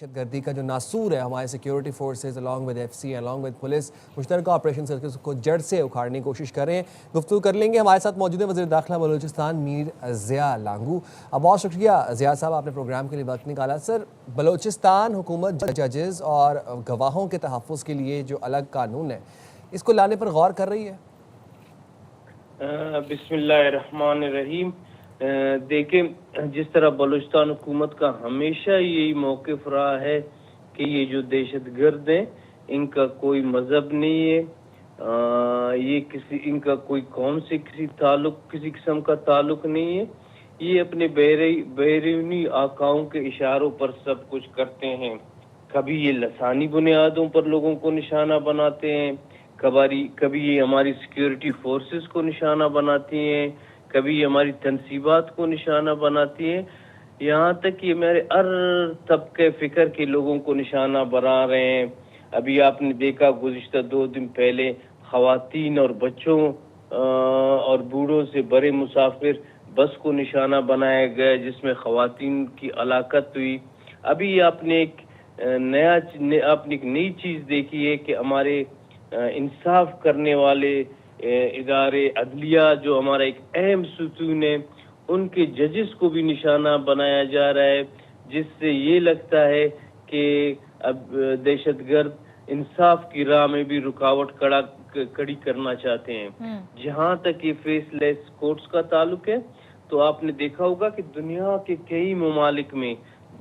دہشت گردی کا جو ناسور ہے ہمارے security forces along with FCA along with police مشترکہ آپریشن سرکلز کو جڑ سے اکھاڑنے کی کوشش کر رہے ہیں. گفتگو کر لیں گے. ہمارے ساتھ موجود ہیں وزیر داخلہ بلوچستان میر ضیاء لانگو. بہت شکریہ ضیاء صاحب, آپ نے پروگرام کے لیے وقت نکالا. سر, بلوچستان حکومت ججز اور گواہوں کے تحفظ کے لیے جو الگ قانون ہے اس کو لانے پر غور کر رہی ہے؟ بسم اللہ الرحمن الرحیم. دیکھیں, جس طرح بلوچستان حکومت کا ہمیشہ یہی موقف رہا ہے کہ یہ جو دہشت گرد ہیں ان کا کوئی مذہب نہیں ہے, یہ ان کا کوئی قوم سے کسی قسم کا تعلق نہیں ہے. یہ اپنے بیرونی آقاؤں کے اشاروں پر سب کچھ کرتے ہیں. کبھی یہ لسانی بنیادوں پر لوگوں کو نشانہ بناتے ہیں, کبھی یہ ہماری سیکیورٹی فورسز کو نشانہ بناتی ہیں, کبھی یہ ہماری تنصیبات کو نشانہ بناتی ہیں, یہاں تک کہ میرے ہر طبقے فکر کے لوگوں کو نشانہ بنا رہے ہیں. ابھی آپ نے دیکھا گزشتہ 2 دن پہلے خواتین اور بچوں اور بوڑھوں سے بڑے مسافر بس کو نشانہ بنایا گیا جس میں خواتین کی ہلاکت ہوئی. ابھی آپ نے ایک نئی چیز دیکھی ہے کہ ہمارے انصاف کرنے والے ادارے عدلیہ جو ہمارا ایک اہم ستون ہے ان کے ججز کو بھی نشانہ بنایا جا رہا ہے, جس سے یہ لگتا ہے کہ اب دہشت گرد انصاف کی راہ میں بھی رکاوٹ کھڑی کرنا چاہتے ہیں. جہاں تک یہ فیس لیس کورٹس کا تعلق ہے تو آپ نے دیکھا ہوگا کہ دنیا کے کئی ممالک میں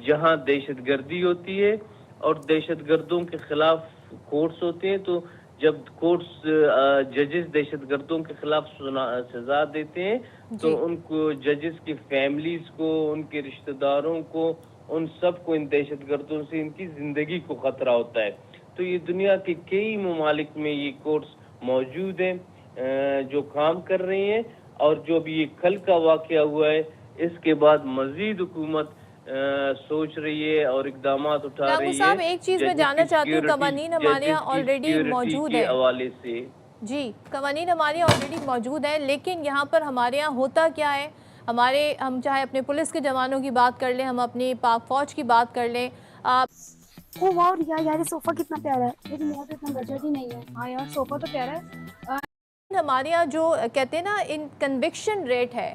جہاں دہشت گردی ہوتی ہے اور دہشت گردوں کے خلاف کورٹس ہوتے ہیں, تو جب کورٹس ججز دہشت گردوں کے خلاف سزا دیتے ہیں تو ان کو ججز کی فیملیز کو, ان کے رشتہ داروں کو, ان سب کو ان دہشت گردوں سے ان کی زندگی کو خطرہ ہوتا ہے. تو یہ دنیا کے کئی ممالک میں یہ کورٹس موجود ہیں جو کام کر رہے ہیں, اور جو بھی یہ کل کا واقعہ ہوا ہے اس کے بعد مزید حکومت سوچ رہی ہے اور اقدامات اٹھا رہی ہے. صاحب, ایک چیز میں جاننا چاہتی ہوں, قوانین ہمارے یہاں آلریڈی موجود ہے حوالے سے. جی, قوانین ہمارے یہاں آلریڈی موجود ہے, لیکن یہاں پر ہمارے یہاں ہوتا کیا ہے, ہم چاہے اپنے پولیس کے جوانوں کی بات کر لیں, ہم اپنی پاک فوج کی بات کر لیں. او واو یار, یہ صوفہ کتنا پیارا ہے, لیکن میرا تو اتنا بجٹ ہی نہیں ہے. ہاں یار, صوفہ تو پیارا ہے. ہمارے یہاں جو کہتے ہیں نا ان کنوکشن ریٹ ہے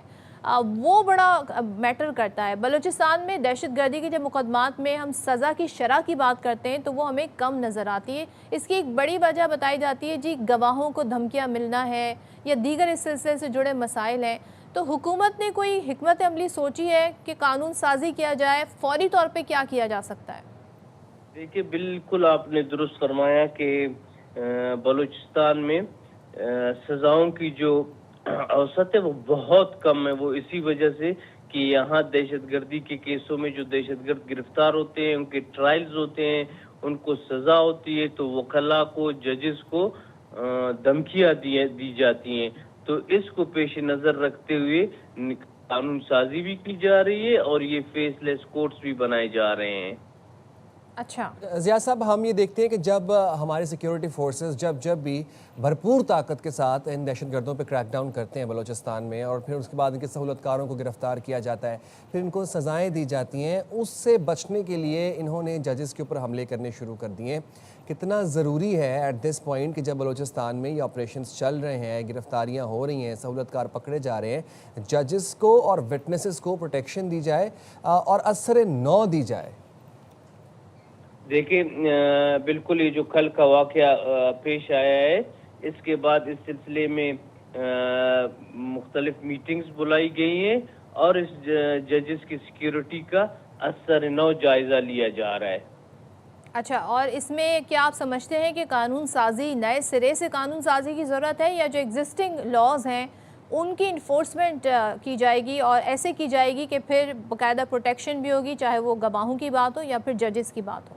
وہ بڑا میٹر کرتا ہے. بلوچستان میں دہشت گردی کے جب مقدمات میں ہم سزا کی شرح کی بات کرتے ہیں تو وہ ہمیں کم نظر آتی ہے. اس کی ایک بڑی وجہ بتائی جاتی ہے جی گواہوں کو دھمکیاں ملنا ہے یا دیگر اس سلسلے سے جڑے مسائل ہیں. تو حکومت نے کوئی حکمت عملی سوچی ہے کہ قانون سازی کیا جائے, فوری طور پہ کیا کیا جا سکتا ہے؟ دیکھیے, بالکل آپ نے درست فرمایا کہ بلوچستان میں سزاؤں کی جو اوسط ہے وہ بہت کم ہے. وہ اسی وجہ سے کہ یہاں دہشت گردی کے کیسوں میں جو دہشت گرد گرفتار ہوتے ہیں ان کے ٹرائلز ہوتے ہیں, ان کو سزا ہوتی ہے تو وکلاء کو, ججز کو دھمکیاں دی جاتی ہیں. تو اس کو پیش نظر رکھتے ہوئے قانون سازی بھی کی جا رہی ہے اور یہ فیس لیس کورٹس بھی بنائے جا رہے ہیں. اچھا ضیاء صاحب, ہم یہ دیکھتے ہیں کہ جب ہمارے سیکیورٹی فورسز جب بھی بھرپور طاقت کے ساتھ ان دہشت گردوں پہ کریک ڈاؤن کرتے ہیں بلوچستان میں, اور پھر اس کے بعد ان کے سہولت کاروں کو گرفتار کیا جاتا ہے, پھر ان کو سزائیں دی جاتی ہیں, اس سے بچنے کے لیے انہوں نے ججز کے اوپر حملے کرنے شروع کر دیے. کتنا ضروری ہے ایٹ دس پوائنٹ کہ جب بلوچستان میں یہ آپریشنز چل رہے ہیں, گرفتاریاں ہو رہی ہیں, سہولت کار پکڑے جا رہے ہیں, ججز کو اور وٹنسز کو پروٹیکشن دی جائے اور اثر نو دی جائے؟ دیکھیں, بالکل یہ جو کل کا واقعہ پیش آیا ہے اس کے بعد اس سلسلے میں مختلف میٹنگز بلائی گئی ہیں اور اس ججز کی سیکیورٹی کا اثر نو جائزہ لیا جا رہا ہے. اچھا, اور اس میں کیا آپ سمجھتے ہیں کہ قانون سازی, نئے سرے سے قانون سازی کی ضرورت ہے, یا جو ایگزسٹنگ لاز ہیں ان کی انفورسمنٹ کی جائے گی اور ایسے کی جائے گی کہ پھر باقاعدہ پروٹیکشن بھی ہوگی, چاہے وہ گواہوں کی بات ہو یا پھر ججز کی بات ہو؟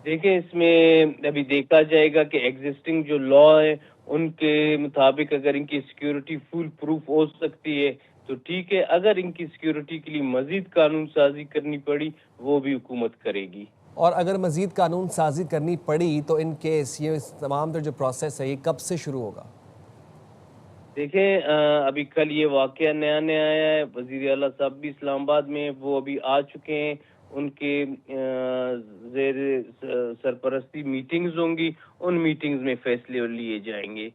دیکھیں, اس میں ابھی دیکھا جائے گا کہ ایگزسٹنگ جو لا ہے ان کے مطابق اگر ان کی سیکیورٹی فل پروف ہو سکتی ہے تو ٹھیک ہے, اگر ان کی سیکیورٹی کے لیے مزید قانون سازی کرنی پڑی وہ بھی حکومت کرے گی. اور اگر مزید قانون سازی کرنی پڑی تو ان کیس یہ تمام جو پروسیس ہے یہ کب سے شروع ہوگا؟ دیکھیں, ابھی کل یہ واقعہ نیا آیا ہے, وزیر اعلیٰ صاحب بھی اسلام آباد میں وہ ابھی آ چکے ہیں, ان کے زیر سرپرستی میٹنگز ہوں گی، ان میٹنگز میں فیصلے لیے جائیں گے۔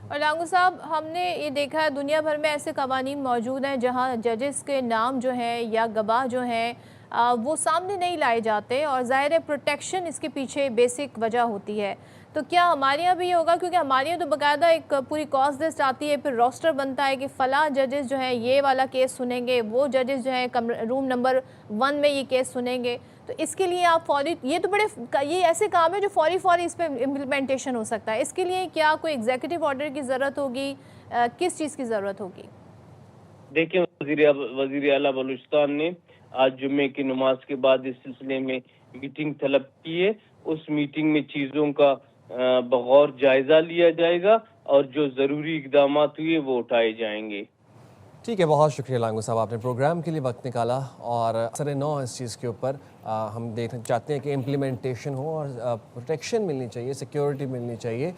اور لانگو صاحب، ہم نے یہ دیکھا ہے دنیا بھر میں ایسے قوانین موجود ہیں جہاں ججز کے نام جو ہیں یا گواہ جو ہیں وہ سامنے نہیں لائے جاتے، اور ظاہر ہے پروٹیکشن اس کے پیچھے بیسک وجہ ہوتی ہے۔ تو کیا ہمارے یہاں بھی یہ ہوگا؟ کیونکہ ہمارے یہاں تو باقاعدہ ایک پوری کاز لسٹ آتی ہے، پھر روسٹر بنتا ہے کہ فلاں ججز جو ہیں یہ والا کیس سنیں گے، وہ ججز جو ہیں روم نمبر 1 میں یہ کیس سنیں گے۔ تو اس کے لیے آپ فوری، یہ تو یہ ایسے کام ہے جو فوری اس پہ امپلیمنٹیشن ہو سکتا ہے، اس کے لیے کیا کوئی ایگزیکٹو آرڈر کی ضرورت ہوگی؟ کس چیز کی ضرورت ہوگی؟ دیکھیں، وزیر اعلیٰ بلوچستان نے آج جمعے کی نماز کے بعد اس سلسلے میں میٹنگ طلب کی ہے۔ اس میٹنگ میں چیزوں کا بغور جائزہ لیا جائے گا اور جو ضروری اقدامات ہوئے وہ اٹھائے جائیں گے۔ ٹھیک ہے، بہت شکریہ لانگو صاحب، آپ نے پروگرام کے لیے وقت نکالا، اور اثر نو اس چیز کے اوپر ہم دیکھنا چاہتے ہیں کہ امپلیمنٹیشن ہو اور پروٹیکشن ملنی چاہیے، سیکیورٹی ملنی چاہیے۔